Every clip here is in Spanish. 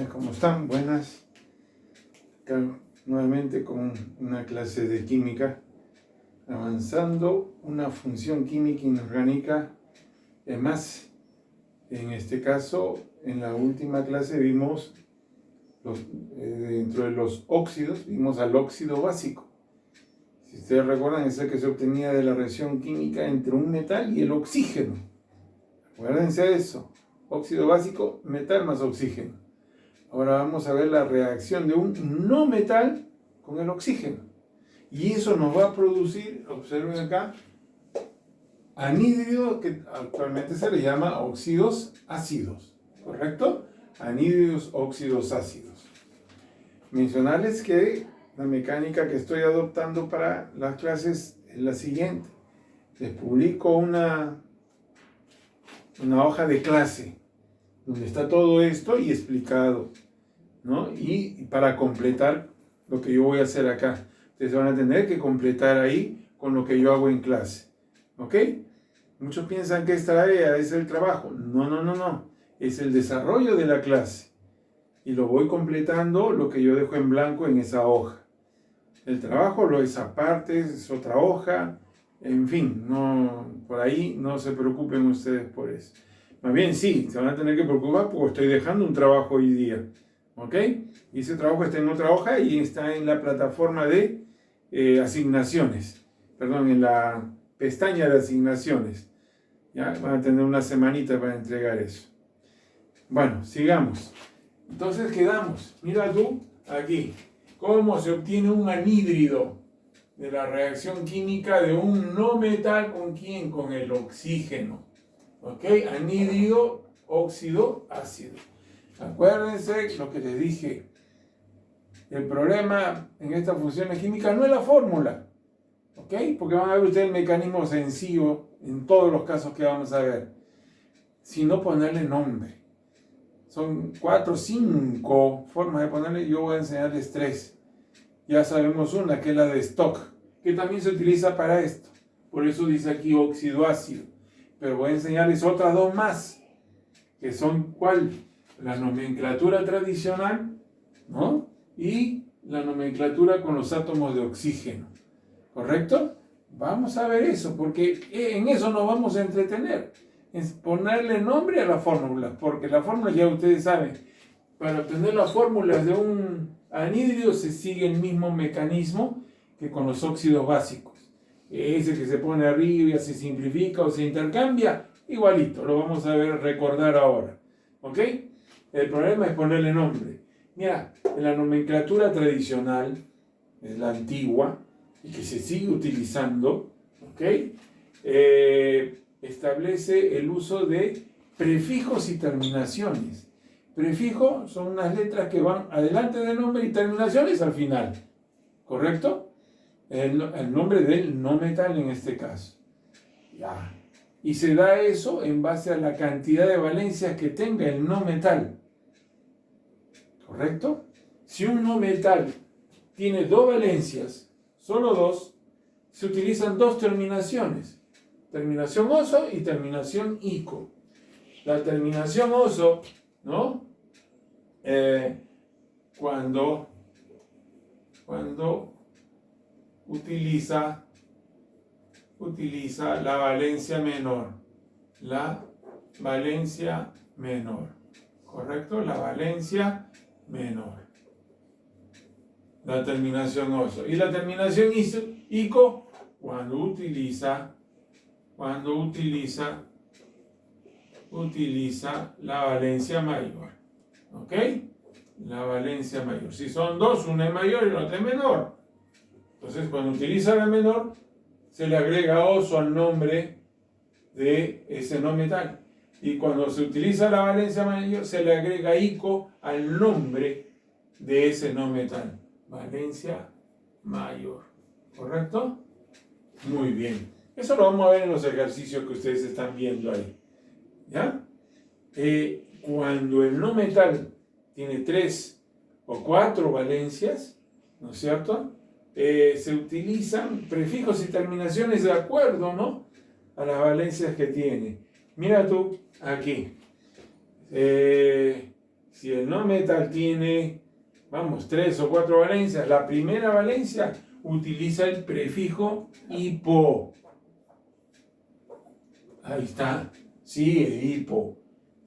¿Cómo están? Buenas. Acá nuevamente con una clase de química, avanzando una función química inorgánica. Es más, en este caso, en la última clase vimos, dentro de los óxidos, vimos al óxido básico. Si ustedes recuerdan, es el que se obtenía de la reacción química entre un metal y el oxígeno. Acuérdense de eso. Óxido básico, metal más oxígeno. Ahora vamos a ver la reacción de un no metal con el oxígeno. Y eso nos va a producir, observen acá, anhídrido, que actualmente se le llama óxidos ácidos. ¿Correcto? Anhídridos óxidos ácidos. Mencionarles que la mecánica que estoy adoptando para las clases es la siguiente. Les publico una hoja de clase donde está todo esto y explicado, ¿no? Y para completar lo que yo voy a hacer acá. Ustedes van a tener que completar ahí con lo que yo hago en clase. ¿Ok? Muchos piensan que esta área es el trabajo. No. Es el desarrollo de la clase. Y lo voy completando lo que yo dejo en blanco en esa hoja. El trabajo lo es aparte, es otra hoja. En fin, no, por ahí no se preocupen ustedes por eso. Más bien sí, se van a tener que preocupar porque estoy dejando un trabajo hoy día. ¿Ok? Y ese trabajo está en otra hoja y está en la plataforma de asignaciones. Perdón, en la pestaña de asignaciones. Ya van a tener una semanita para entregar eso. Bueno, sigamos. Entonces quedamos. Mira tú aquí. ¿Cómo se obtiene un anhídrido de la reacción química de un no metal con quién? Con el oxígeno. ¿Ok? Anhídrido, óxido, ácido. Acuérdense lo que les dije. El problema en estas funciones químicas no es la fórmula. ¿Ok? Porque van a ver ustedes el mecanismo sencillo en todos los casos que vamos a ver. Sino ponerle nombre. Son 4 o 5 formas de ponerle. Yo voy a enseñarles 3. Ya sabemos una, que es la de Stock, que también se utiliza para esto. Por eso dice aquí óxido ácido. Pero voy a enseñarles otras 2 más, que son ¿cuál? La nomenclatura tradicional, ¿no? Y la nomenclatura con los átomos de oxígeno. ¿Correcto? Vamos a ver eso, porque en eso nos vamos a entretener. Es ponerle nombre a la fórmula, porque la fórmula ya ustedes saben. Para obtener las fórmulas de un anhídrido se sigue el mismo mecanismo que con los óxidos básicos. Ese que se pone arriba y se simplifica o se intercambia, igualito, lo vamos a ver, recordar ahora. ¿Ok? El problema es ponerle nombre. Mira, en la nomenclatura tradicional, es la antigua, y que se sigue utilizando, ¿ok? Establece el uso de prefijos y terminaciones. Prefijo son unas letras que van adelante del nombre y terminaciones al final. ¿Correcto? El nombre del no metal en este caso. Ya. Y se da eso en base a la cantidad de valencias que tenga el no metal. ¿Correcto? Si un no metal tiene 2 valencias, solo 2, se utilizan 2 terminaciones. Terminación oso y terminación ico. La terminación oso, ¿no? Cuando utiliza la valencia menor. La valencia menor. ¿Correcto? La valencia menor. La terminación oso. Y la terminación ico cuando utiliza la valencia mayor. ¿Ok? La valencia mayor. Si son 2, una es mayor y la otra es menor. Entonces, cuando utiliza la menor, se le agrega oso al nombre de ese no metal. Y cuando se utiliza la valencia mayor, se le agrega ico al nombre de ese no metal. Valencia mayor. ¿Correcto? Muy bien. Eso lo vamos a ver en los ejercicios que ustedes están viendo ahí. ¿Ya? Cuando el no metal tiene 3 o 4 valencias, ¿no es cierto? Se utilizan prefijos y terminaciones de acuerdo, ¿no? A las valencias que tiene. Mira tú aquí. si el no metal tiene, vamos, 3 o 4 valencias, la primera valencia utiliza el prefijo hipo. Ahí está. Sí, el hipo.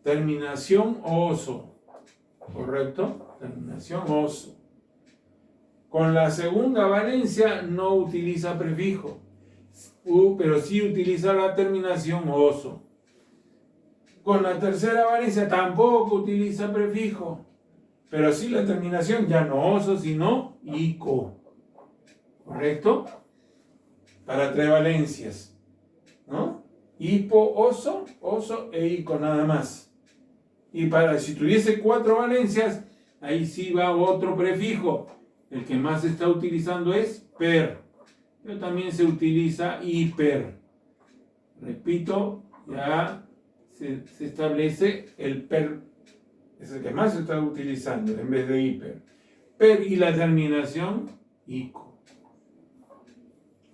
Terminación oso. ¿Correcto? Terminación oso. Con la segunda valencia no utiliza prefijo, pero sí utiliza la terminación oso. Con la tercera valencia tampoco utiliza prefijo, pero sí la terminación ya no oso, sino ico. ¿Correcto? Para 3 valencias, ¿no? Hipo, oso, oso e ico nada más. Y para si tuviese 4 valencias, ahí sí va otro prefijo. El que más se está utilizando es per, pero también se utiliza hiper. Repito, ya se establece el per, es el que más se está utilizando en vez de hiper. Per y la terminación ico.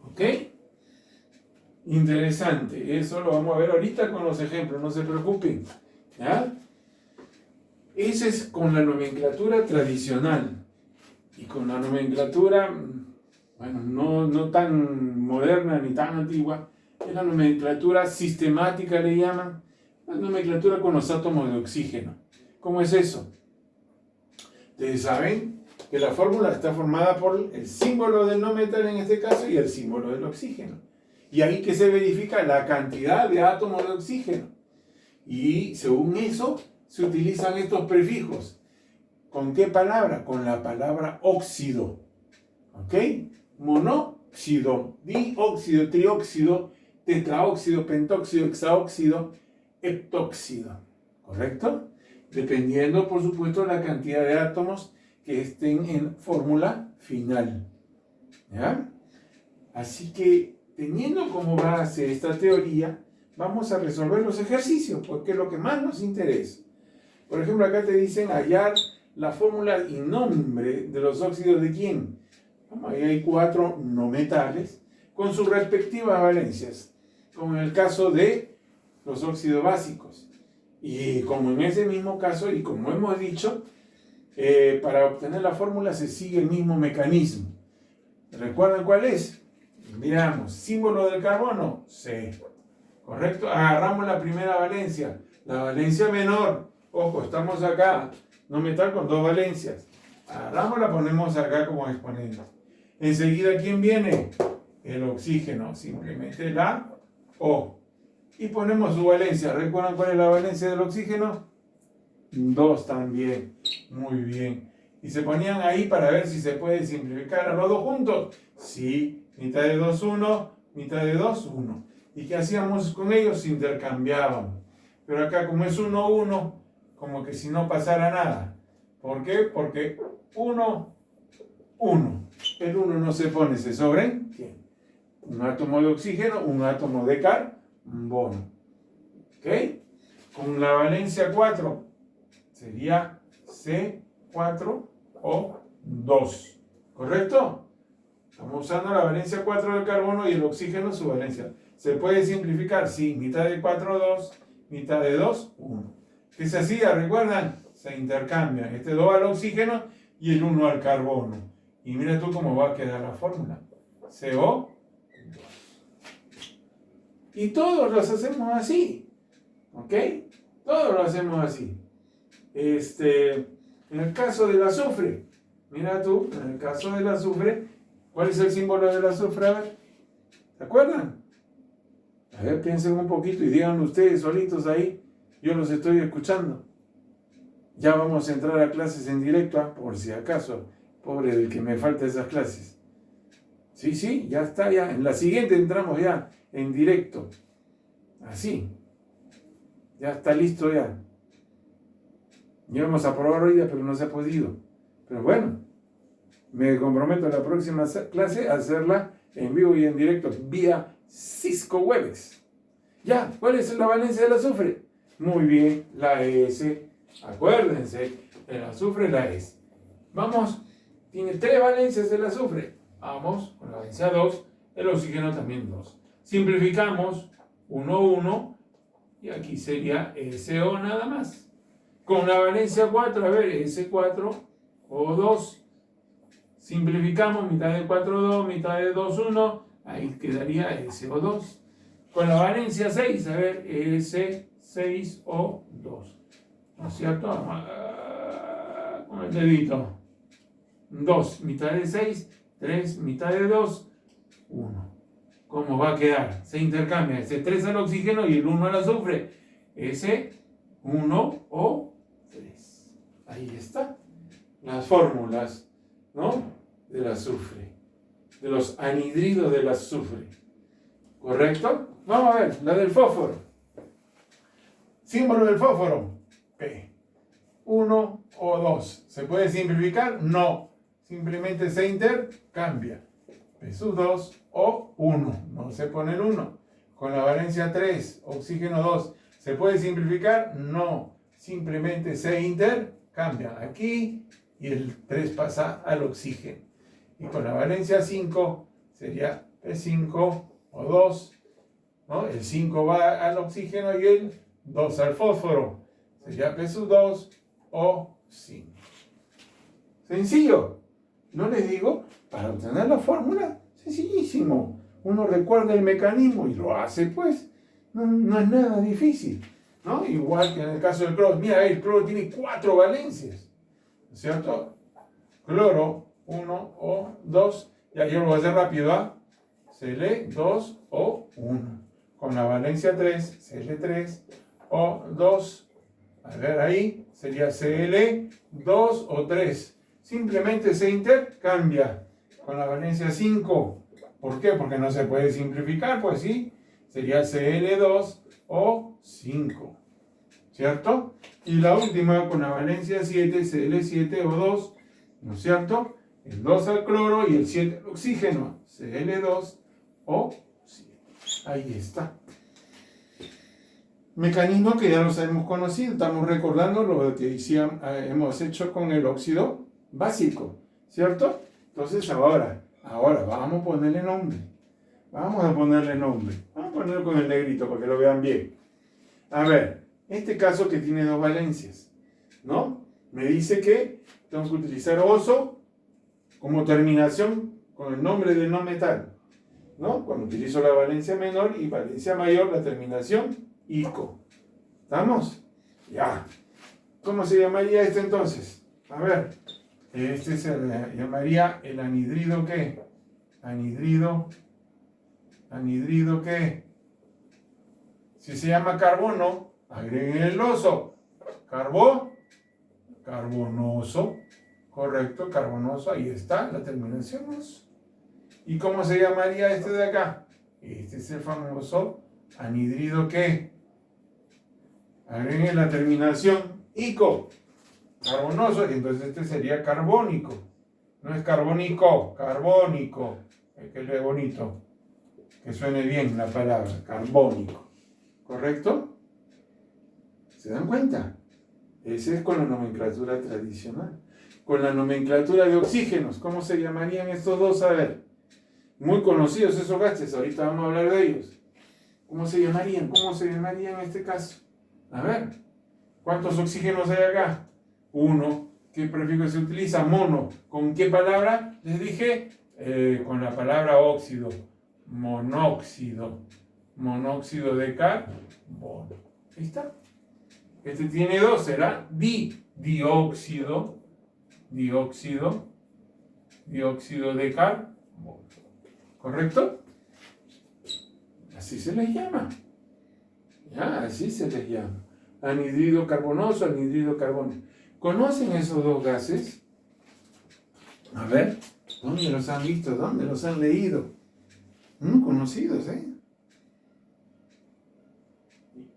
¿Ok? Interesante, eso lo vamos a ver ahorita con los ejemplos, no se preocupen. ¿Ya? Ese es con la nomenclatura tradicional. Y con la nomenclatura, bueno, no tan moderna ni tan antigua, es la nomenclatura sistemática, le llaman, la nomenclatura con los átomos de oxígeno. ¿Cómo es eso? Ustedes saben que la fórmula está formada por el símbolo del no metal en este caso y el símbolo del oxígeno. Y ahí que se verifica la cantidad de átomos de oxígeno. Y según eso se utilizan estos prefijos. ¿Con qué palabra? Con la palabra óxido. ¿Ok? Monóxido, dióxido, trióxido, tetraóxido, pentóxido, hexaóxido, heptóxido. ¿Correcto? Dependiendo, por supuesto, la cantidad de átomos que estén en fórmula final. ¿Ya? Así que, teniendo como base esta teoría, vamos a resolver los ejercicios, porque es lo que más nos interesa. Por ejemplo, acá te dicen hallar la fórmula y nombre de los óxidos de quién. Ahí hay 4 no metales con sus respectivas valencias, como en el caso de los óxidos básicos. Y como en ese mismo caso, y como hemos dicho, para obtener la fórmula se sigue el mismo mecanismo. ¿Recuerdan cuál es? Miramos, símbolo del carbono, C. ¿Correcto? Agarramos la primera valencia, la valencia menor. Ojo, estamos acá, no metal con 2 valencias. Agarramos, la ponemos acá como exponente. Enseguida, ¿quién viene? El oxígeno, simplemente la O. Y ponemos su valencia. ¿Recuerdan cuál es la valencia del oxígeno? 2 también. Muy bien. Y se ponían ahí para ver si se puede simplificar a los 2 juntos. Sí, mitad de 2, 1, mitad de 2, 1. ¿Y qué hacíamos con ellos? Intercambiábamos. Pero acá, como es 1, 1, como que si no pasara nada. ¿Por qué? Porque 1, 1. El 1 no se pone, se sobreentiende. Un átomo de oxígeno, un átomo de carbono. ¿Ok? Con la valencia 4 sería C4O2. ¿Correcto? Estamos usando la valencia 4 del carbono y el oxígeno su valencia. ¿Se puede simplificar? Sí, mitad de 4, 2, mitad de 2, 1. ¿Qué se hacía? ¿Recuerdan? Se intercambian. Este 2 al oxígeno y el 1 al carbono. Y mira tú cómo va a quedar la fórmula. CO. Y todos los hacemos así. ¿Ok? Todos lo hacemos así. En el caso del azufre, mira tú, en el caso del azufre, ¿cuál es el símbolo del azufre? A ver, ¿se acuerdan? A ver, piensen un poquito y digan ustedes solitos ahí. Yo los estoy escuchando. Ya vamos a entrar a clases en directo, por si acaso. Pobre del que me falta esas clases. Sí, ya está, ya. En la siguiente entramos ya en directo. Así. Ya está listo ya. Ya vamos a probar hoy día, pero no se ha podido. Pero bueno, me comprometo a la próxima clase a hacerla en vivo y en directo vía Cisco Webex. Ya, ¿cuál es la valencia del azufre? Muy bien, la S. Acuérdense, el azufre es la S. Vamos, tiene 3 valencias el azufre. Vamos, con la valencia 2, el oxígeno también 2. Simplificamos, 1, 1, y aquí sería SO nada más. Con la valencia 4, a ver, S4O2. Simplificamos, mitad de 4, 2, mitad de 2, 1. Ahí quedaría SO2. Con la valencia 6, a ver, S6O2. ¿No es cierto? Con el dedito. 2, mitad de 6, 3, mitad de 2, 1. ¿Cómo va a quedar? Se intercambia ese 3 al oxígeno y el 1 al azufre. S1O3. Ahí está. Las fórmulas, ¿no? Del azufre. De los anhidridos del azufre. ¿Correcto? Vamos a ver, la del fósforo. Símbolo del fósforo. P. 1 o 2. ¿Se puede simplificar? No. Simplemente se intercambia. P sub 2 o 1. No se pone el 1. Con la valencia 3, oxígeno 2. ¿Se puede simplificar? No. Simplemente se intercambia. Aquí y el 3 pasa al oxígeno. Y con la valencia 5 sería P5 o 2. ¿No? El 5 va al oxígeno y el 2 al fósforo. Sería P sub 2 o 5. Sencillo. No les digo, para obtener la fórmula, sencillísimo. Uno recuerda el mecanismo y lo hace, pues. No es nada difícil, ¿no? Igual que en el caso del cloro. Mira, el cloro tiene 4 valencias, ¿no es cierto? Cloro, 1 o 2. Ya yo lo voy a hacer rápido, ¿ah? Cl2 o 1. Con la valencia 3, Cl3 o 2. A ver ahí, sería Cl2 o 3. Simplemente se intercambia con la valencia 5. ¿Por qué? Porque no se puede simplificar, pues sí. Sería Cl2 o 5. ¿Cierto? Y la última con la valencia 7, Cl7 o 2. ¿No es cierto? El 2 al cloro y el 7 al oxígeno. Cl2 o 7. Ahí está. Mecanismo que ya los hemos conocido. Estamos recordando lo que hemos hecho con el óxido básico, ¿cierto? Entonces ahora vamos a ponerle nombre. Vamos a ponerlo con el negrito para que lo vean bien. A ver, este caso que tiene 2 valencias, ¿no? Me dice que tengo que utilizar oso como terminación con el nombre del no metal, ¿no? Cuando utilizo la valencia menor y valencia mayor, la terminación ico. ¿Estamos? Ya. ¿Cómo se llamaría este entonces? A ver. Este se llamaría el anhidrido ¿qué? Anhidrido ¿qué? Si se llama carbono, agreguen el oso. Carbonoso. Correcto, carbonoso. Ahí está, la terminación oso. ¿Y cómo se llamaría este de acá? Este es el famoso anhidrido ¿qué? Agreguen la terminación ico. Carbonoso, entonces este sería carbónico. No es carbónico, carbónico. Que le bonito. Que suene bien la palabra, carbónico. ¿Correcto? ¿Se dan cuenta? Ese es con la nomenclatura tradicional. Con la nomenclatura de oxígenos, ¿cómo se llamarían estos dos? A ver. Muy conocidos esos gases, ahorita vamos a hablar de ellos. ¿Cómo se llamarían? ¿Cómo se llamarían en este caso? A ver. ¿Cuántos oxígenos hay acá? 1. ¿Qué prefijo se utiliza? Mono. ¿Con qué palabra? Les dije, con la palabra óxido. Monóxido. Monóxido de carbono. Ahí está. Este tiene 2, será dióxido. Dióxido de carbono. ¿Correcto? Así se les llama. Ya, así se les llama. Anhidrido carbonoso, anhidrido carbónico. ¿Conocen esos dos gases? A ver, ¿dónde los han visto? ¿Dónde los han leído? Muy conocidos, ¿eh?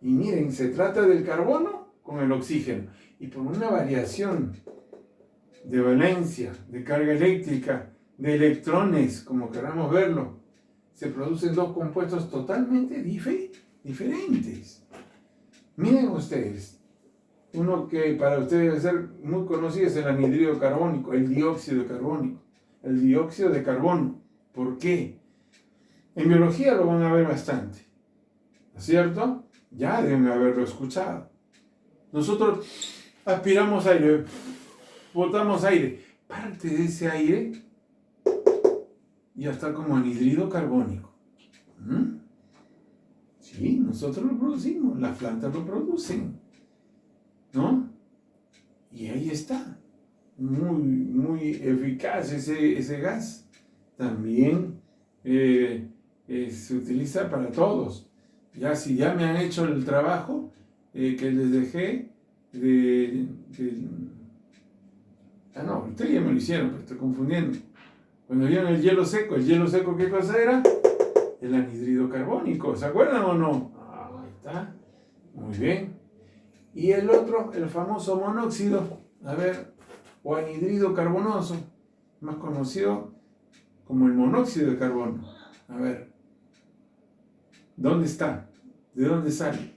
Y miren, se trata del carbono con el oxígeno. Y por una variación de valencia, de carga eléctrica, de electrones, como queramos verlo, se producen dos compuestos totalmente diferentes. Miren ustedes, uno que para ustedes debe ser muy conocido es el anhidrido carbónico, el dióxido carbónico, el dióxido de carbono. ¿Por qué? En biología lo van a ver bastante, ¿no es cierto? Ya deben haberlo escuchado. Nosotros aspiramos aire, botamos aire. Parte de ese aire ya está como anhídrido carbónico. ¿Mm? Sí, nosotros lo producimos, las plantas lo producen, ¿no? Y ahí está, muy eficaz ese gas. También se utiliza para todos. Ya si ya me han hecho el trabajo que les dejé no, ustedes ya me lo hicieron, pero estoy confundiendo. Cuando vieron el hielo seco ¿qué cosa era? El anhídrido carbónico, ¿se acuerdan o no? Ahí está, muy bien. Y el otro, el famoso monóxido, a ver, o anhídrido carbonoso, más conocido como el monóxido de carbono. A ver, ¿dónde está? ¿De dónde sale?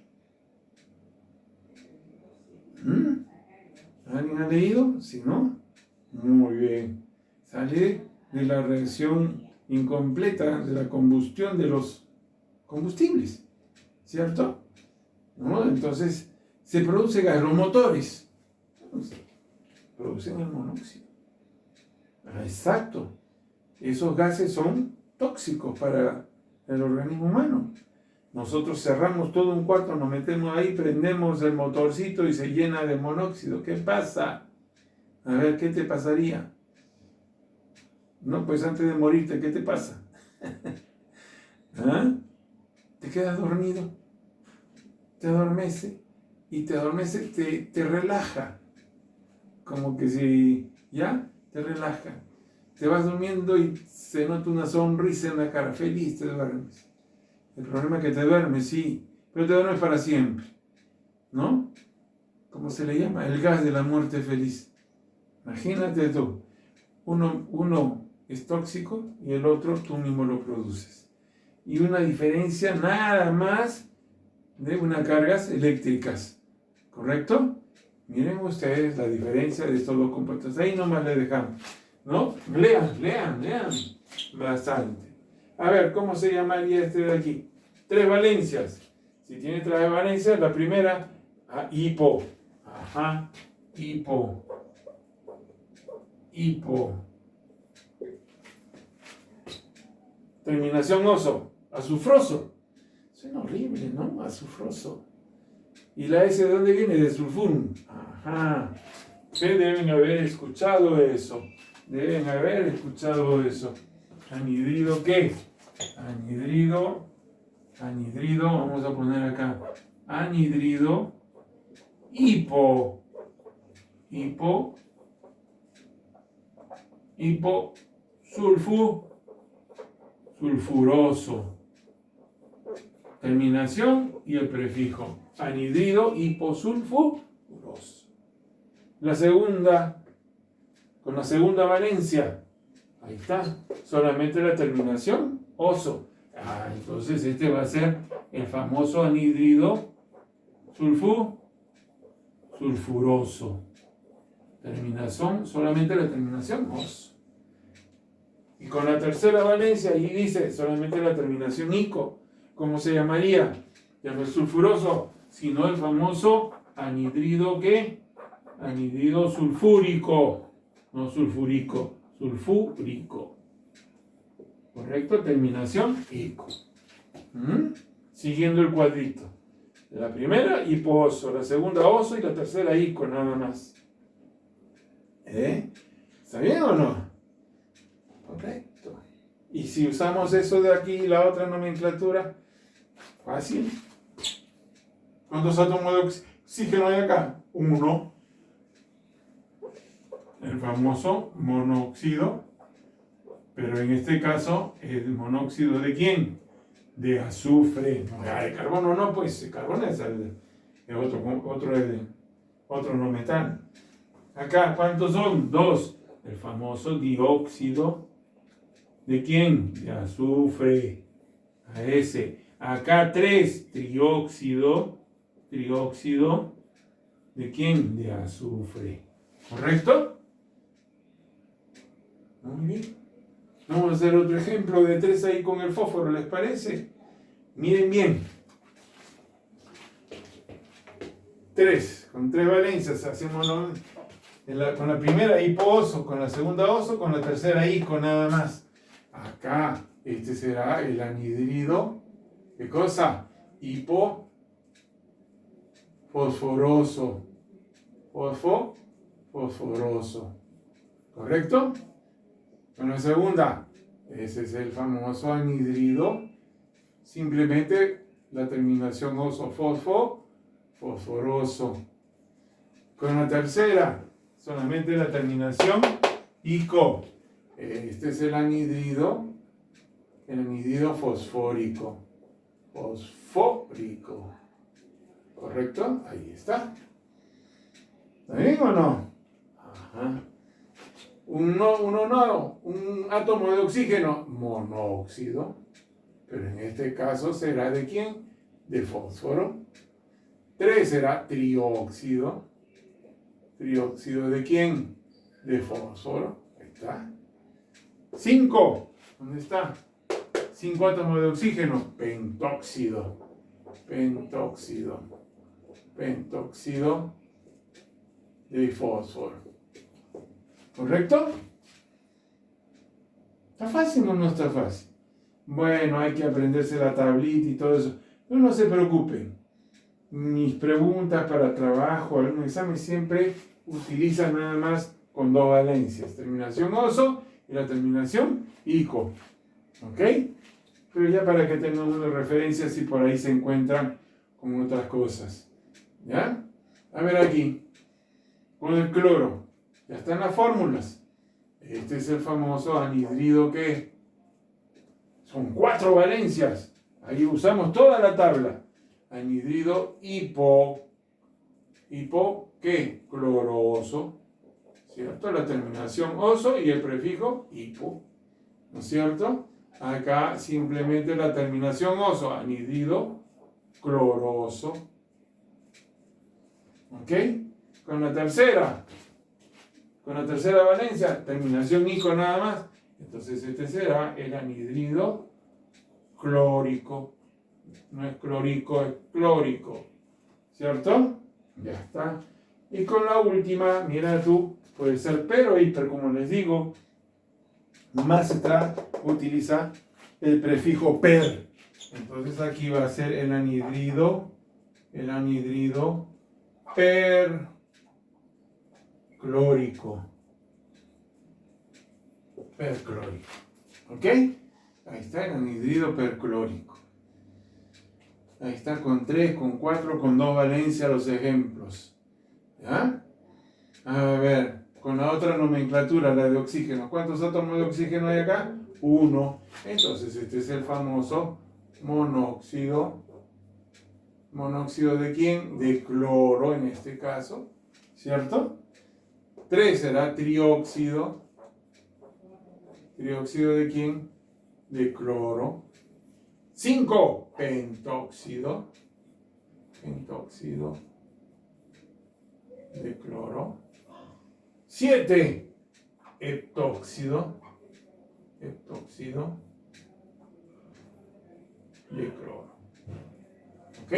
¿Alguien ha leído? Si no, muy bien. Sale de la reacción incompleta de la combustión de los combustibles, ¿cierto? ¿No? Entonces, se produce gas, los motores producen el monóxido. Exacto. Esos gases son tóxicos para el organismo humano. Nosotros cerramos todo un cuarto, nos metemos ahí, prendemos el motorcito y se llena de monóxido. ¿Qué pasa? A ver, ¿qué te pasaría? No, pues antes de morirte, ¿qué te pasa? ¿Ah? Te quedas dormido, te adormece, y te relaja. Como que si, ¿ya? Te relaja. Te vas durmiendo y se nota una sonrisa en la cara, feliz, te duermes. El problema es que te duermes, sí, pero te duermes para siempre, ¿no? ¿Cómo se le llama? El gas de la muerte feliz. Imagínate tú, uno es tóxico y el otro tú mismo lo produces. Y una diferencia nada más de unas cargas eléctricas, ¿correcto? Miren ustedes la diferencia de estos dos compuestos. Ahí nomás le dejamos, ¿no? Lean bastante. A ver, ¿cómo se llamaría este de aquí? Tres valencias. Si tiene tres valencias, la primera, hipo. Ajá, hipo. Terminación oso, azufroso. Suena horrible, ¿no? Azufroso. ¿Y la S de dónde viene? De sulfún. Ajá. Ustedes deben haber escuchado eso. ¿Anhídrido qué? Anhídrido, vamos a poner acá. Anhídrido sulfuroso. Terminación y el prefijo. Anhídrido hiposulfuroso. La segunda, con la segunda valencia. Ahí está. Solamente la terminación, oso. Entonces este va a ser el famoso anhídrido sulfuroso. Terminación, solamente la terminación, oso. Y con la tercera valencia, ahí dice solamente la terminación ico. ¿Cómo se llamaría? Ya no es sulfuroso, sino el famoso anhídrido ¿qué? Anhídrido sulfúrico. No sulfúrico, sulfúrico. ¿Correcto? Terminación ico. Siguiendo el cuadrito. La primera, hipooso. La segunda, oso. Y la tercera, ico, nada más. ¿Está bien o no? Correcto. Y si usamos eso de aquí y la otra nomenclatura, fácil. ¿Cuántos átomos de oxígeno hay acá? 1. El famoso monóxido, pero en este caso, ¿el monóxido de quién? De azufre. De carbono no, pues el carbono es otro no metal. Acá, ¿cuántos son? 2. El famoso dióxido. ¿De quién? De azufre. A ese. Acá 3. Trióxido. ¿De quién? De azufre. ¿Correcto? Muy bien. Vamos a hacer otro ejemplo de 3 ahí con el fósforo, ¿les parece? Miren bien. 3, con 3 valencias. Hacemos con la primera hipo-oso, con la segunda oso, con la tercera ico, nada más. Acá, este será el anhidrido. ¿Qué cosa? Hipo-fosforoso. Fosforoso. ¿Correcto? Con la segunda, ese es el famoso anhidrido. Simplemente la terminación oso-fosfo, fosforoso. Con la tercera, solamente la terminación ico. Este es el anhidrido fosfórico. Fosfórico. ¿Correcto? Ahí está. ¿Está bien o no? Ajá. Un átomo de oxígeno, monóxido. Pero en este caso será ¿de quién? De fósforo. 3 será trióxido. ¿Trióxido de quién? De fósforo. Ahí está. 5. ¿Dónde está? 5 átomos de oxígeno. Pentóxido. Pentóxido de fósforo. ¿Correcto? ¿Está fácil o no está fácil? Bueno, hay que aprenderse la tablita y todo eso. Pero no se preocupen. Mis preguntas para trabajo, algún examen, siempre utilizan nada más con 2 valencias. Terminación oso y la terminación ico. ¿Ok? Pero ya para que tengan una referencia si por ahí se encuentran con otras cosas. ¿Ya? A ver aquí. Con el cloro. Ya están las fórmulas. Este es el famoso anhidrido que son 4 valencias. Ahí usamos toda la tabla. Anhidrido ¿qué? Cloroso. ¿Cierto? La terminación oso y el prefijo hipo. ¿No es cierto? Acá simplemente la terminación oso. Anhidrido cloroso. ¿Ok? Con la tercera valencia, terminación ico nada más. Entonces este será el anhidrido clórico. No es clórico, es clórico. ¿Cierto? Ya está. Y con la última, mira tú, puede ser per o hiper, como les digo. Más se utiliza el prefijo per. Entonces aquí va a ser el anhidrido perclórico. ¿Ok? Ahí está el anhidrido perclórico. Ahí está con 3, con 4, con 2 valencias los ejemplos. ¿Ya? A ver, con la otra nomenclatura, la de oxígeno. ¿Cuántos átomos de oxígeno hay acá? 1. Entonces este es el famoso monóxido. ¿Monóxido de quién? De cloro en este caso. ¿Cierto? 3 será trióxido. ¿Trióxido de quién? De cloro. 5, pentóxido. Pentóxido de cloro. 7, heptóxido. Heptóxido de cloro. ¿Ok?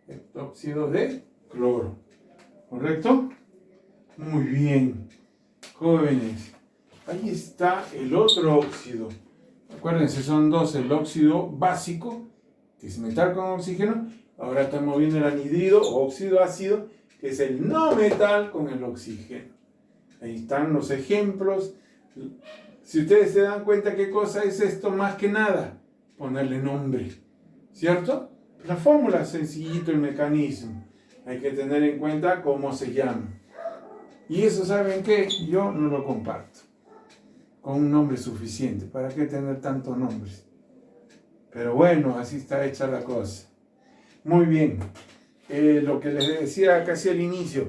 Heptóxido de cloro. ¿Correcto? Muy bien. Jóvenes, ahí está el otro óxido. Acuérdense, son 2, el óxido básico, que es metal con oxígeno. Ahora estamos viendo el anhidrido o óxido ácido, que es el no metal con el oxígeno. Ahí están los ejemplos. Si ustedes se dan cuenta qué cosa es esto, más que nada, ponerle nombre. ¿Cierto? La fórmula es sencillito, el mecanismo. Hay que tener en cuenta cómo se llama. Y eso, ¿saben qué? Yo no lo comparto con un nombre suficiente. ¿Para qué tener tantos nombres? Pero bueno, así está hecha la cosa. Muy bien. Lo que les decía casi al inicio,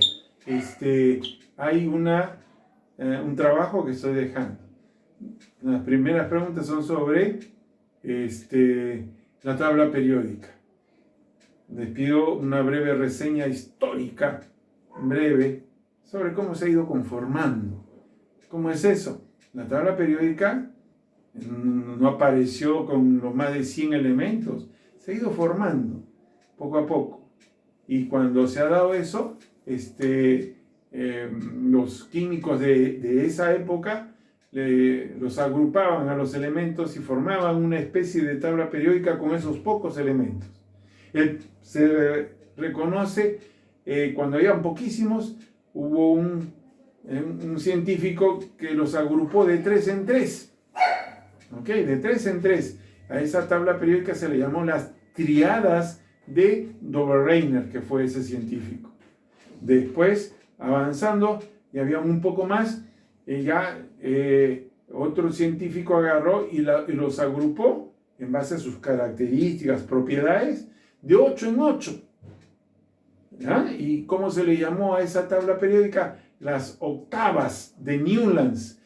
hay un trabajo que estoy dejando. Las primeras preguntas son sobre la tabla periódica. Les pido una breve reseña histórica, breve, sobre cómo se ha ido conformando. ¿Cómo es eso? La tabla periódica no apareció con los más de 100 elementos, se ha ido formando poco a poco. Y cuando se ha dado eso, los químicos de esa época los agrupaban a los elementos y formaban una especie de tabla periódica con esos pocos elementos. Se reconoce, cuando habían poquísimos, hubo un científico que los agrupó de 3 en 3. ¿Ok? De 3 en 3. A esa tabla periódica se le llamó las triadas de Dobereiner, que fue ese científico. Después, avanzando, y había un poco más, otro científico agarró y los agrupó en base a sus características, propiedades, de 8 en 8. ¿Ya? ¿Y cómo se le llamó a esa tabla periódica? Las octavas de Newlands.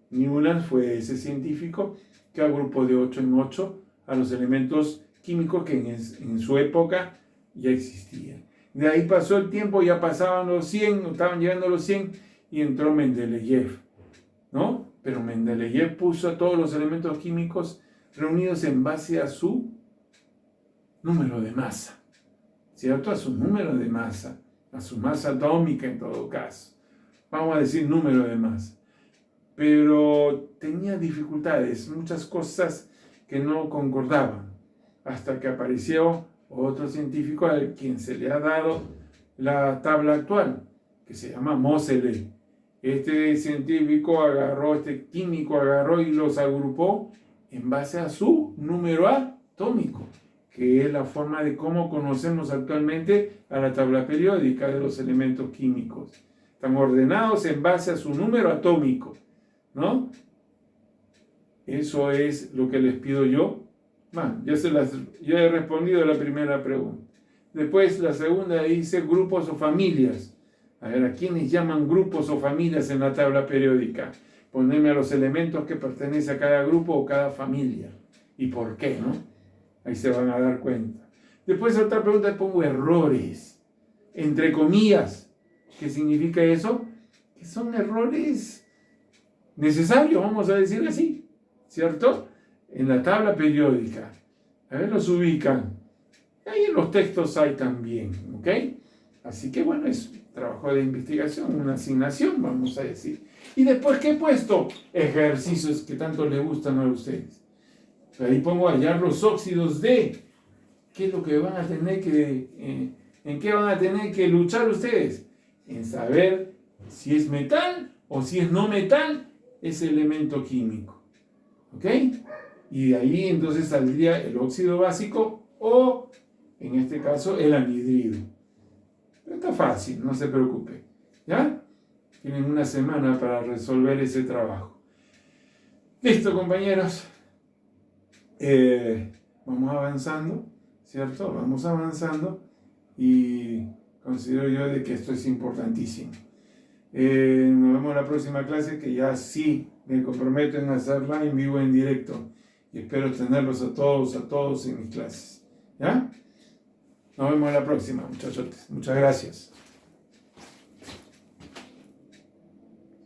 Newlands fue ese científico que agrupó de 8 en 8 a los elementos químicos que en su época ya existían. De ahí pasó el tiempo, ya pasaban los 100, estaban llegando los 100 y entró Mendeleev, ¿no? Pero Mendeleev puso a todos los elementos químicos reunidos en base a su número de masa, ¿cierto? A su número de masa, a su masa atómica en todo caso. Vamos a decir número de masa. Pero tenía dificultades, muchas cosas que no concordaban, hasta que apareció otro científico al quien se le ha dado la tabla actual, que se llama Moseley. Este científico este químico agarró y los agrupó en base a su número atómico, que es la forma de cómo conocemos actualmente a la tabla periódica de los elementos químicos. Están ordenados en base a su número atómico, ¿no? Eso es lo que les pido yo. Bueno, ya he respondido a la primera pregunta. Después la segunda dice grupos o familias. A ver, ¿a quiénes llaman grupos o familias en la tabla periódica? Ponerme a los elementos que pertenecen a cada grupo o cada familia. ¿Y por qué, no? Ahí se van a dar cuenta. Después otra pregunta, pongo errores. Entre comillas. ¿Qué significa eso? Que son errores necesarios, vamos a decir así. ¿Cierto? En la tabla periódica. A ver, los ubican. Ahí en los textos hay también, ¿ok? Así que bueno, es trabajo de investigación, una asignación, vamos a decir. Y después, ¿qué he puesto? Ejercicios que tanto les gustan a ustedes. Ahí pongo hallar los óxidos de. ¿Qué es lo que van a tener en qué van a tener que luchar ustedes? En saber si es metal o si es no metal ese elemento químico. ¿Ok? Y de ahí entonces saldría el óxido básico o, en este caso, el anhidrido. Pero está fácil, no se preocupe. ¿Ya? Tienen una semana para resolver ese trabajo. Listo, compañeros. Vamos avanzando, ¿cierto? Vamos avanzando y considero yo de que esto es importantísimo. Nos vemos en la próxima clase, que ya sí me comprometo en hacerla en vivo, en directo. Y espero tenerlos a todos en mis clases. ¿Ya? Nos vemos en la próxima, muchachotes. Muchas gracias.